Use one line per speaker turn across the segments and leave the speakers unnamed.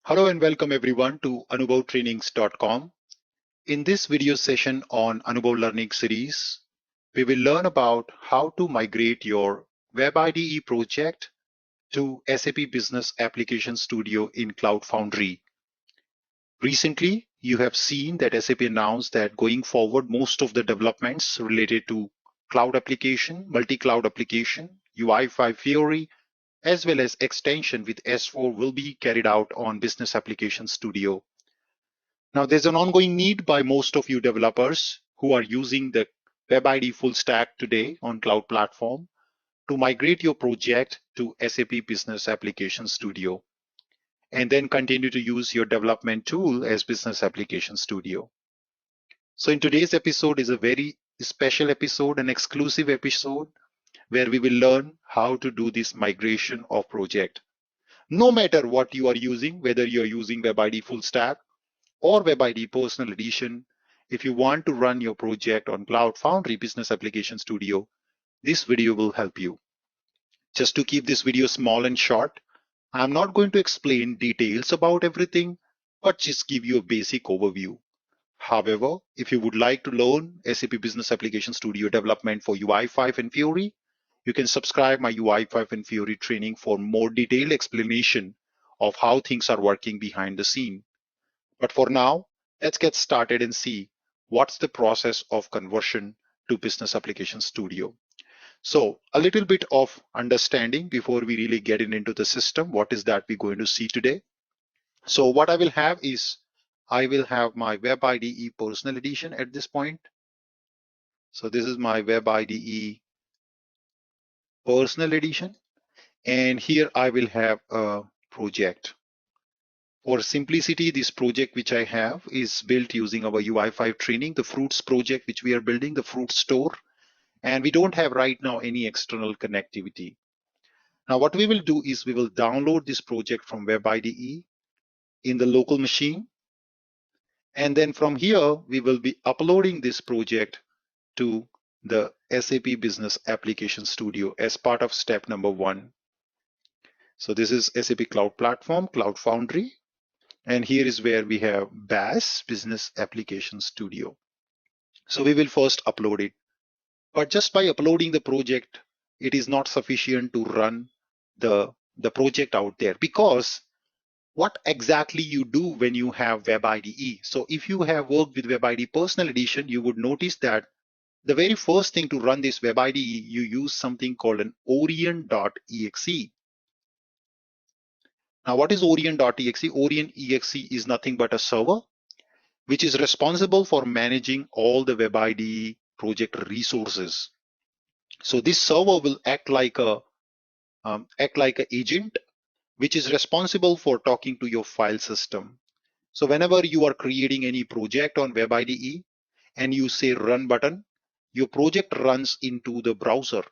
Hello and welcome everyone to anubhavtrainings.com. In this video session on Anubhav Learning Series, we will learn about how to migrate your Web IDE project to SAP Business Application Studio in Cloud Foundry. Recently, you have seen that SAP announced that going forward, most of the developments related to cloud application, multi-cloud application, UI5 Fiori, as well as extension with S4 will be carried out on Business Application Studio. Now, there's an ongoing need by most of you developers who are using the Web IDE full stack today on cloud platform to migrate your project to SAP Business Application Studio and then continue to use your development tool as Business Application Studio. So in today's episode is a very special episode, an exclusive episode where we will learn how to do this migration of project. No matter what you are using, whether you're using Web IDE full stack or Web IDE Personal Edition, if you want to run your project on Cloud Foundry Business Application Studio, this video will help you. Just to keep this video small and short, I'm not going to explain details about everything, but just give you a basic overview. However, if you would like to learn SAP Business Application Studio development for UI5 and Fiori, you can subscribe my UI5 and Fiori training for more detailed explanation of how things are working behind the scene. But for now, let's get started and see what's the process of conversion to Business Application Studio. So a little bit of understanding before we really get into the system. What is that we're going to see today? So what I will have is I will have my Web IDE Personal Edition at this point. So this is my Web IDE Personal Edition. And here I will have a project. For simplicity, this project which I have is built using our UI5 training, the Fruits project which we are building, the Fruit store. And we don't have right now any external connectivity. Now what we will do is we will download this project from Web IDE in the local machine. And then from here, we will be uploading this project to the SAP Business Application Studio as part of step number 1. So this is SAP Cloud Platform, Cloud Foundry. And here is where we have BAS, Business Application Studio. So we will first upload it. But just by uploading the project, it is not sufficient to run the project out there, because what exactly you do when you have Web IDE. So if you have worked with Web IDE Personal Edition, you would notice that the very first thing to run this Web IDE, you use something called an Orient.exe. Now, what is Orient.exe? Orient.exe is nothing but a server which is responsible for managing all the Web IDE project resources. So this server will act like a agent which is responsible for talking to your file system. So whenever you are creating any project on Web IDE and you say run button, your project runs into the browser.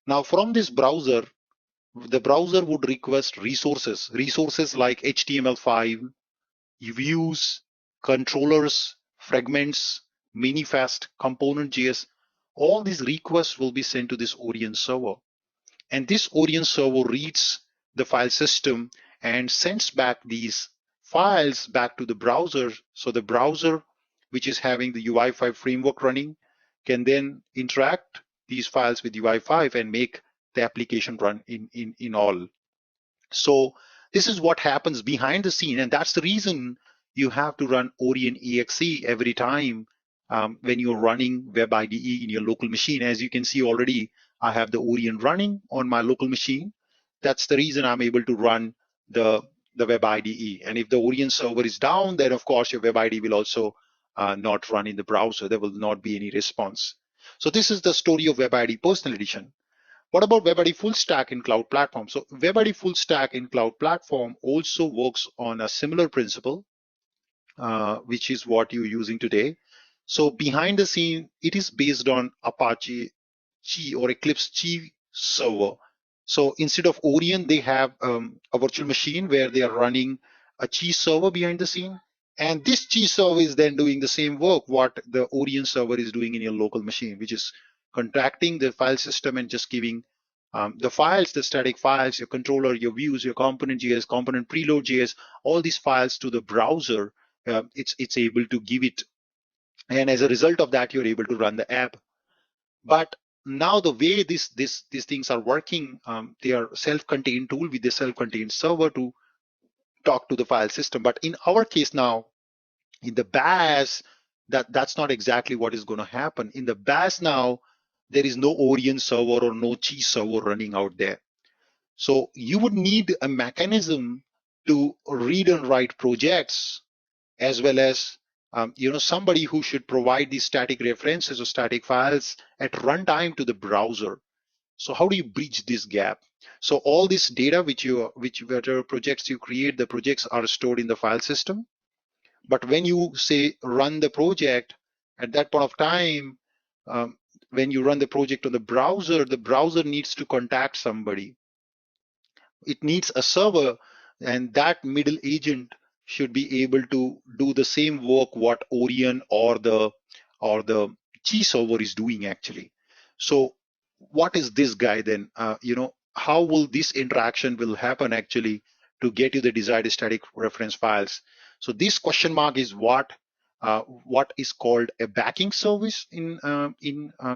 Now from this browser, the browser would request resources like HTML5, views, controllers, fragments, manifest, component.js. All these requests will be sent to this Orient server. And this Orient server reads the file system and sends back these files back to the browser. So the browser, which is having the UI5 framework running, can then interact these files with UI5 and make the application run in all. So this is what happens behind the scene. And that's the reason you have to run Orient.exe every time when you're running Web IDE in your local machine. As you can see already, I have the Orient running on my local machine. That's the reason I'm able to run the Web IDE. And if the Orient server is down, then of course your Web IDE will also not run in the browser. There will not be any response. So this is the story of Web IDE Personal Edition. What about Web IDE Full Stack in Cloud Platform? So Web IDE Full Stack in Cloud Platform also works on a similar principle, which is what you're using today. So behind the scene, it is based on Apache Chi or Eclipse Chi server. So instead of Orient, they have a virtual machine where they are running a Chi server behind the scene. And this Chi server is then doing the same work what the Orient server is doing in your local machine, which is contracting the file system and just giving The files, the static files, your controller, your views, your component.js, component preload.js, all these files to the browser, it's able to give it. And as a result of that, you're able to run the app. But now the way these things are working, they are self-contained tool with the self-contained server to talk to the file system. But in our case now, in the BAS, that's not exactly what is going to happen. In the BAS now, there is no Orion server or no Chi server running out there. So you would need a mechanism to read and write projects, as well as somebody who should provide these static references or static files at runtime to the browser. So how do you bridge this gap? So all this data whatever projects you create, the projects are stored in the file system. But when you say run the project, at that point of time, when you run the project on the browser needs to contact somebody. It needs a server, and that middle agent should be able to do the same work what Orion or the Chi server is doing actually. So what is this guy then? How will this interaction will happen actually to get you the desired static reference files? So this question mark is what is called a backing service in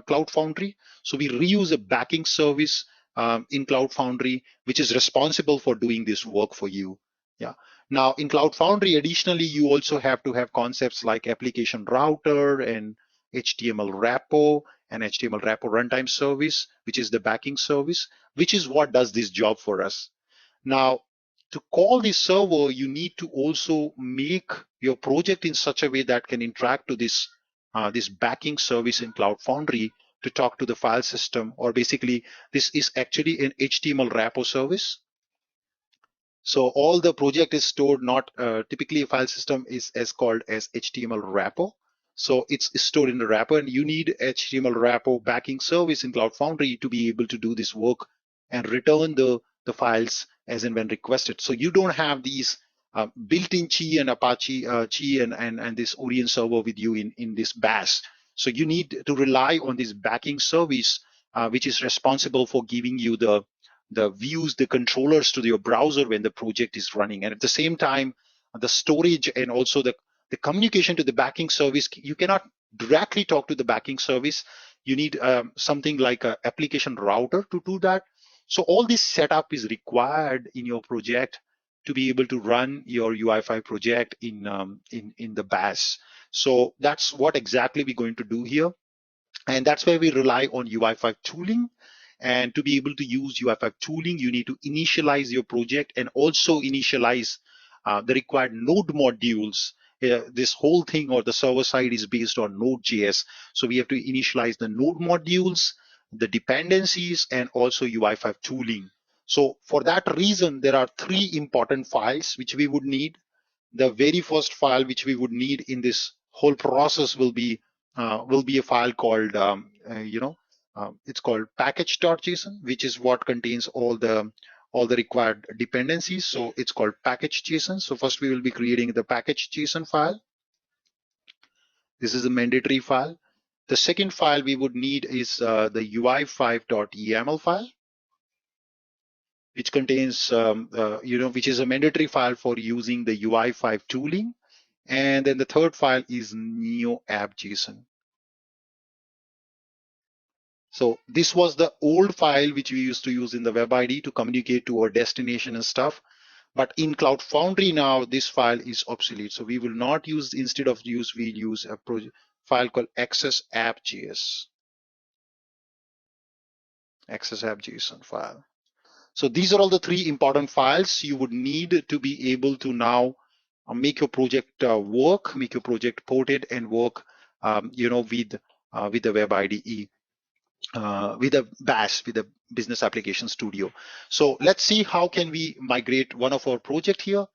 Cloud Foundry. So we reuse a backing service in Cloud Foundry, which is responsible for doing this work for you. Yeah. Now in Cloud Foundry, additionally, you also have to have concepts like application router and HTML repo and HTML repo runtime service, which is the backing service, which is what does this job for us. Now, to call this server, you need to also make your project in such a way that can interact to this backing service in Cloud Foundry to talk to the file system, or basically this is actually an HTML repo service. So all the project is stored, not typically a file system is as called as HTML repo. So it's stored in the repo, and you need HTML repo backing service in Cloud Foundry to be able to do this work and return the files as and when requested. So you don't have these built-in Chi and Apache Chi and this Orion server with you in this BAS. So you need to rely on this backing service, which is responsible for giving you the views, the controllers to your browser when the project is running. And at the same time, the storage and also the communication to the backing service, you cannot directly talk to the backing service. You need something like an application router to do that. So all this setup is required in your project to be able to run your UI5 project in the BAS. So that's what exactly we're going to do here. And that's where we rely on UI5 tooling. And to be able to use UI5 tooling, you need to initialize your project and also initialize the required node modules. This whole thing or the server side is based on Node.js. So we have to initialize the node modules, the dependencies, and also UI5 tooling. So for that reason, there are three important files which we would need. The very first file which we would need in this whole process will be a file called it's called package.json, which is what contains all the required dependencies. So it's called package.json. So first we will be creating the package.json file. This is a mandatory file. The second file we would need is the UI5.yaml file, which contains, which is a mandatory file for using the UI5 tooling. And then the third file is neo app.json. So this was the old file which we used to use in the Web IDE to communicate to our destination and stuff. But in Cloud Foundry now, this file is obsolete. So we will not use, instead of use, we'll use a file called access app.js. Access app.json file. So these are all the three important files you would need to be able to now make your project work, make your project ported and work, with the Web IDE, with the BAS, with the Business Application Studio. So let's see how can we migrate one of our project here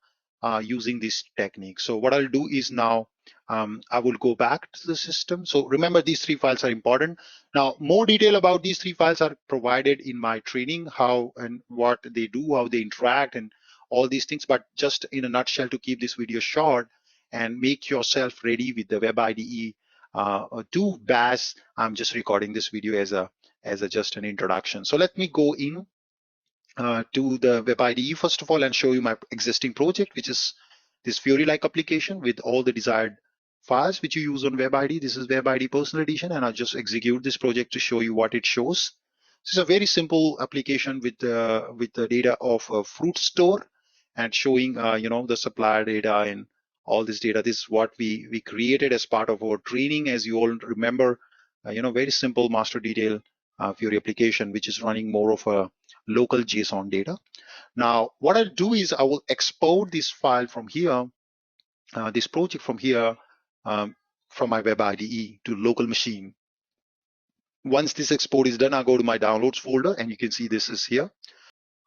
using this technique. So what I'll do is now I will go back to the system. So remember, these three files are important. Now, more detail about these three files are provided in my training, how and what they do, how they interact, and all these things. But just in a nutshell, to keep this video short and make yourself ready with the Web IDE to BAS, I'm just recording this video as a as just an introduction. So let me go in to the Web IDE first of all and show you my existing project, which is this Fiori-like application with all the desired files which you use on Web IDE. This is Web IDE Personal Edition, and I'll just execute this project to show you what it shows. This is a very simple application with the data of a fruit store and showing the supplier data and all this data. This is what we created as part of our training, as you all remember. Very simple master detail Fiori application, which is running more of a local JSON data. Now, what I'll do is I will export this file from here, this project from here, from my Web IDE to local machine. Once this export is done, I'll go to my downloads folder, and you can see this is here.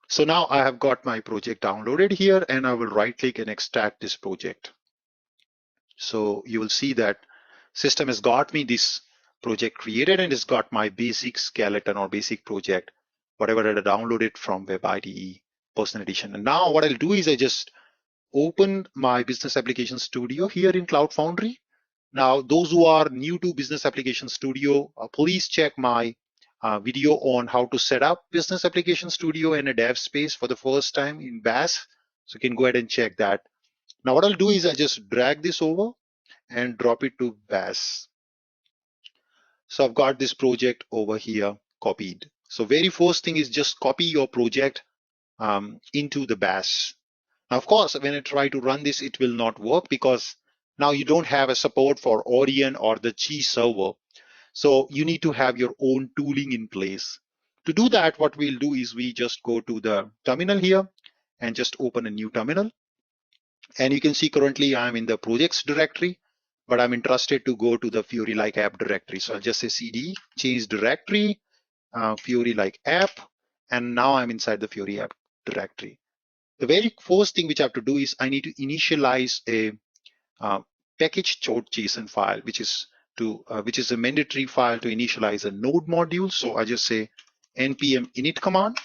So now I have got my project downloaded here, and I will right click and extract this project. So you will see that system has got me this project created, and it's got my basic skeleton or basic project, whatever I downloaded from Web IDE Personal Edition. And now what I'll do is I just open my Business Application Studio here in Cloud Foundry. Now, those who are new to Business Application Studio, please check my video on how to set up Business Application Studio in a dev space for the first time in BAS. So you can go ahead and check that. Now, what I'll do is I just drag this over and drop it to BAS. So I've got this project over here copied. So very first thing is just copy your project into the BAS. Now, of course, when I try to run this, it will not work because now you don't have a support for Orion or the G server. So you need to have your own tooling in place. To do that, what we'll do is we just go to the terminal here and just open a new terminal. And you can see currently I'm in the projects directory, but I'm interested to go to the Fiori-like app directory. So I'll just say cd, change directory, Fiori-like app, and now I'm inside the Fiori app directory. The very first thing which I have to do is I need to initialize a package.json file, which is a mandatory file to initialize a node module. So I just say npm init command,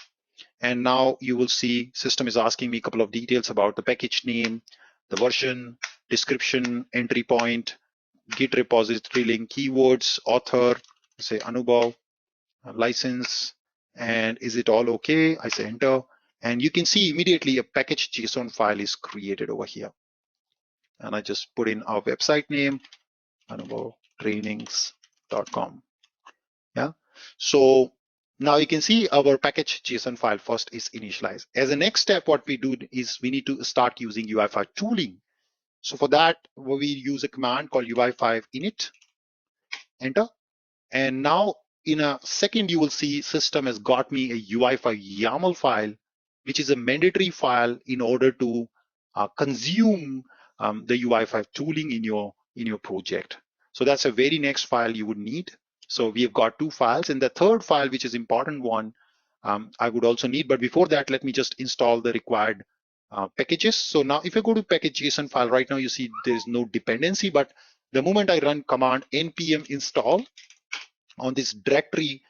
and now you will see system is asking me a couple of details about the package name, the version, description, entry point, git repository link, keywords, author, say Anubhav, license, and is it all okay? I say enter, and you can see immediately a package.json file is created over here. And I just put in our website name, anubhavtrainings.com. Yeah. So now you can see our package.json file first is initialized. As a next step, what we do is we need to start using UI5 tooling. So for that, we use a command called UI5 init, enter. And now in a second, you will see system has got me a UI5 YAML file, which is a mandatory file in order to consume the UI5 tooling in your project. So that's a very next file you would need. So we have got two files, and the third file, which is important one, I would also need. But before that, let me just install the required packages. So now if I go to package.json file, right now you see there is no dependency, but the moment I run command npm install on this directory,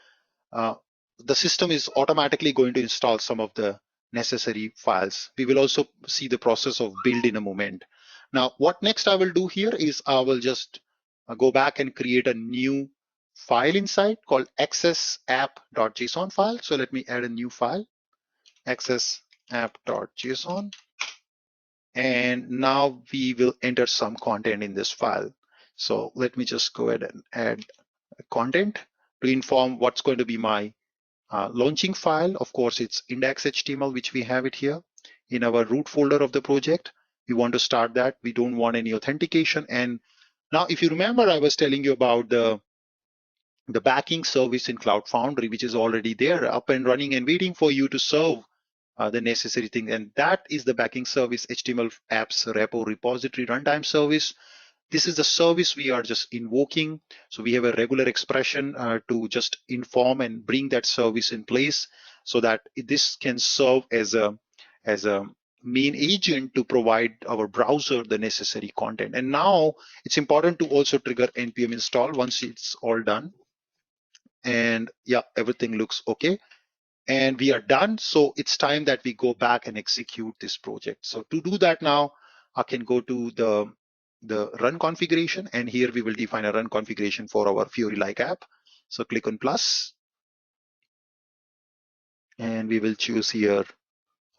the system is automatically going to install some of the necessary files. We will also see the process of build in a moment. Now, what next I will do here is I will just go back and create a new file inside called accessapp.json file. So let me add a new file, accessapp.json. And now we will enter some content in this file. So let me just go ahead and add content to inform what's going to be my launching file. Of course, it's index.html, which we have it here in our root folder of the project. We want to start that. We don't want any authentication. And now, if you remember, I was telling you about the backing service in Cloud Foundry, which is already there, up and running and waiting for you to serve the necessary thing. And that is the backing service, HTML apps repo repository runtime service. This is the service we are just invoking. So we have a regular expression to just inform and bring that service in place so that this can serve as a main agent to provide our browser the necessary content. And now it's important to also trigger npm install once it's all done. And yeah, everything looks okay. And we are done. So it's time that we go back and execute this project. So to do that now, I can go to the run configuration, and here we will define a run configuration for our Fiori-like app. So click on plus, And we will choose here,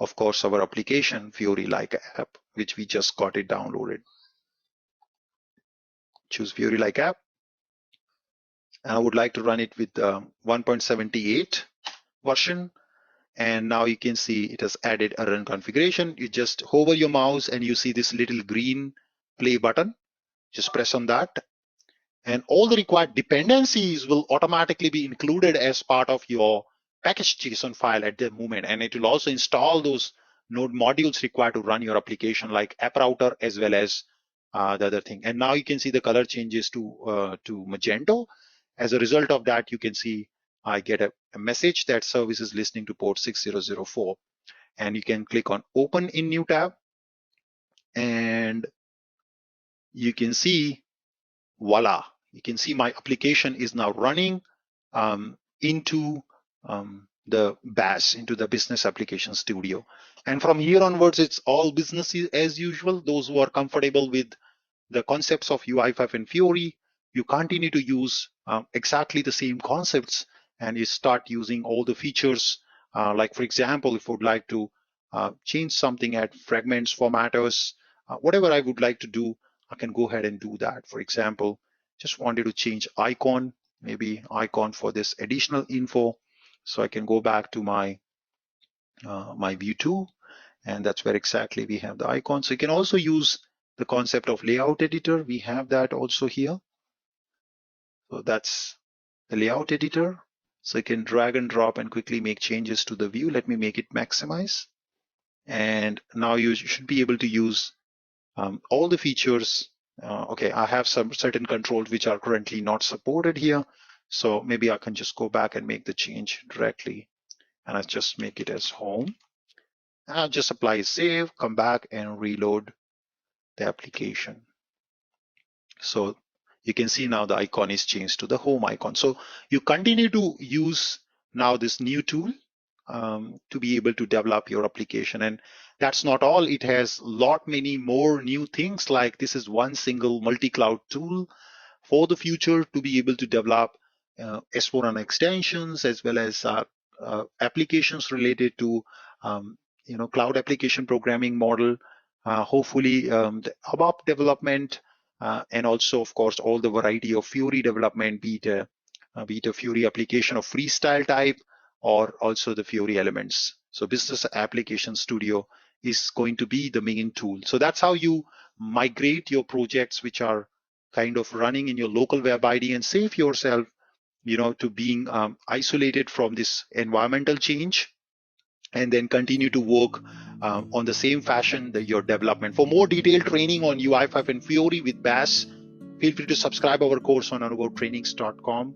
of course, our application Fiori like app, which we just got it downloaded. Choose Fiori like app. And I would like to run it with 1.78 version. And now you can see it has added a run configuration. You just hover your mouse and you see this little green play button. Just press on that. And all the required dependencies will automatically be included as part of your package.json file at the moment. And it will also install those node modules required to run your application, like approuter as well as the other thing. And now you can see the color changes to magenta. As a result of that, you can see I get a message that service is listening to port 6004. And you can click on open in new tab. And you can see, voila, you can see my application is now running into the BAS, into the Business Application Studio. And from here onwards, it's all business as usual. Those who are comfortable with the concepts of UI5 and Fiori, you continue to use exactly the same concepts, and you start using all the features. Like, for example, if I would like to change something at fragments, formatters, whatever I would like to do, I can go ahead and do that. For example, just wanted to change icon, maybe icon for this additional info. So I can go back to my my view 2, and that's where exactly we have the icon. So you can also use the concept of layout editor. We have that also here. So that's the layout editor. So you can drag and drop and quickly make changes to the view. Let me make it maximize. And now you should be able to use all the features. Okay, I have some certain controls which are currently not supported here. So maybe I can just go back and make the change directly. And I just make it as home. And I'll just apply save, come back and reload the application. So you can see now the icon is changed to the home icon. So you continue to use now this new tool to be able to develop your application. And that's not all. It has many more new things, like this is one single multi-cloud tool for the future to be able to develop S/4HANA extensions, as well as applications related to cloud application programming model, hopefully the ABAP development, and also, of course, all the variety of Fiori development, be it a Fiori application of freestyle type, or also the Fiori elements. So Business Application Studio is going to be the main tool. So that's how you migrate your projects which are kind of running in your local web IDE and save yourself, to being isolated from this environmental change, and then continue to work on the same fashion that your development. For more detailed training on UI5 and Fiori with BAS, feel free to subscribe our course on AnugovTrainings.com.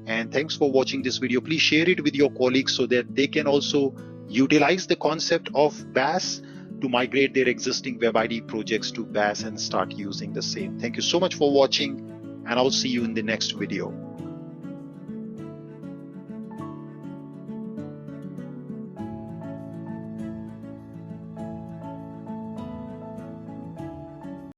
And thanks for watching this video. Please share it with your colleagues so that they can also utilize the concept of BAS to migrate their existing Web IDE projects to BAS and start using the same. Thank you so much for watching, and I'll see you in the next video.